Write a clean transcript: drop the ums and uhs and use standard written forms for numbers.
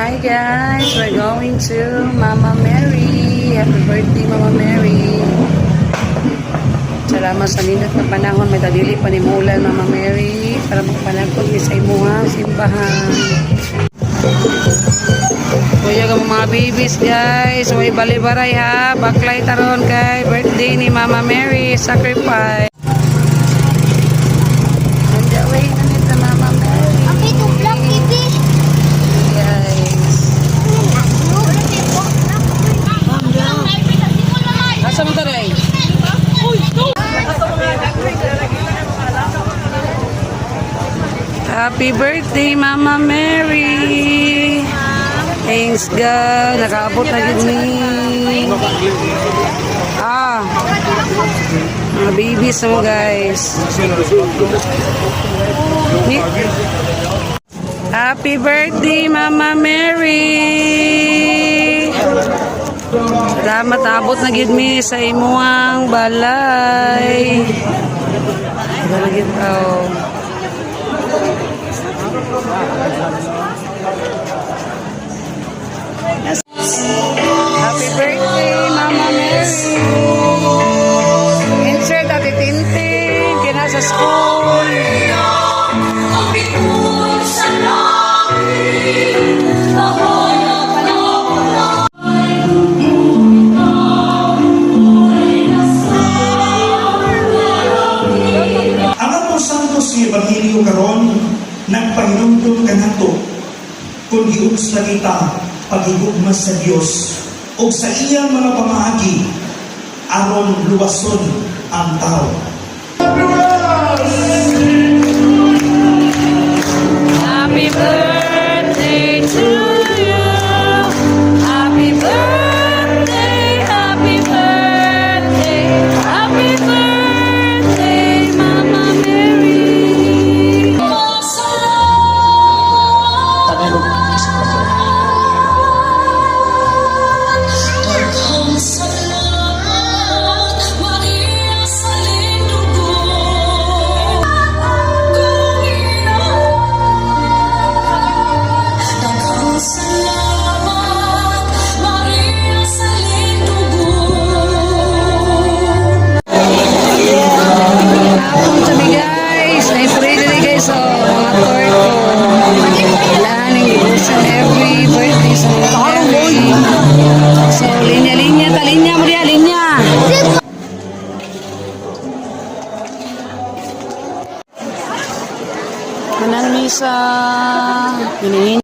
Hi guys, we're going to Mama Mary. Happy birthday Mama Mary. Salamat sa ninot na panahon, may dalili pa ni Mulan Mama Mary para magpanagpag ni sa imuhang simbahan. Kuya ka mga babies guys, way balibaray ha, baklay taron kay birthday ni Mama Mary, sacrifice. Happy birthday, Mama Mary! Thanks, God. Nakaabot na yun ni. Mga babies mo, guys. Happy birthday, Mama Mary! Salamat, abot na yun mi sa imuang balay. Lagyan tao. Happy birthday, Mama Mary. Insert Ate Tintin, kina sa school. Ang Apo Santos ni Ebanghelyo karon nagpahinumdum kanato kung giugs na kita pagigugma sa Dios o sa iyang mga pamaagi aron luwason ang tao. Happy birthday!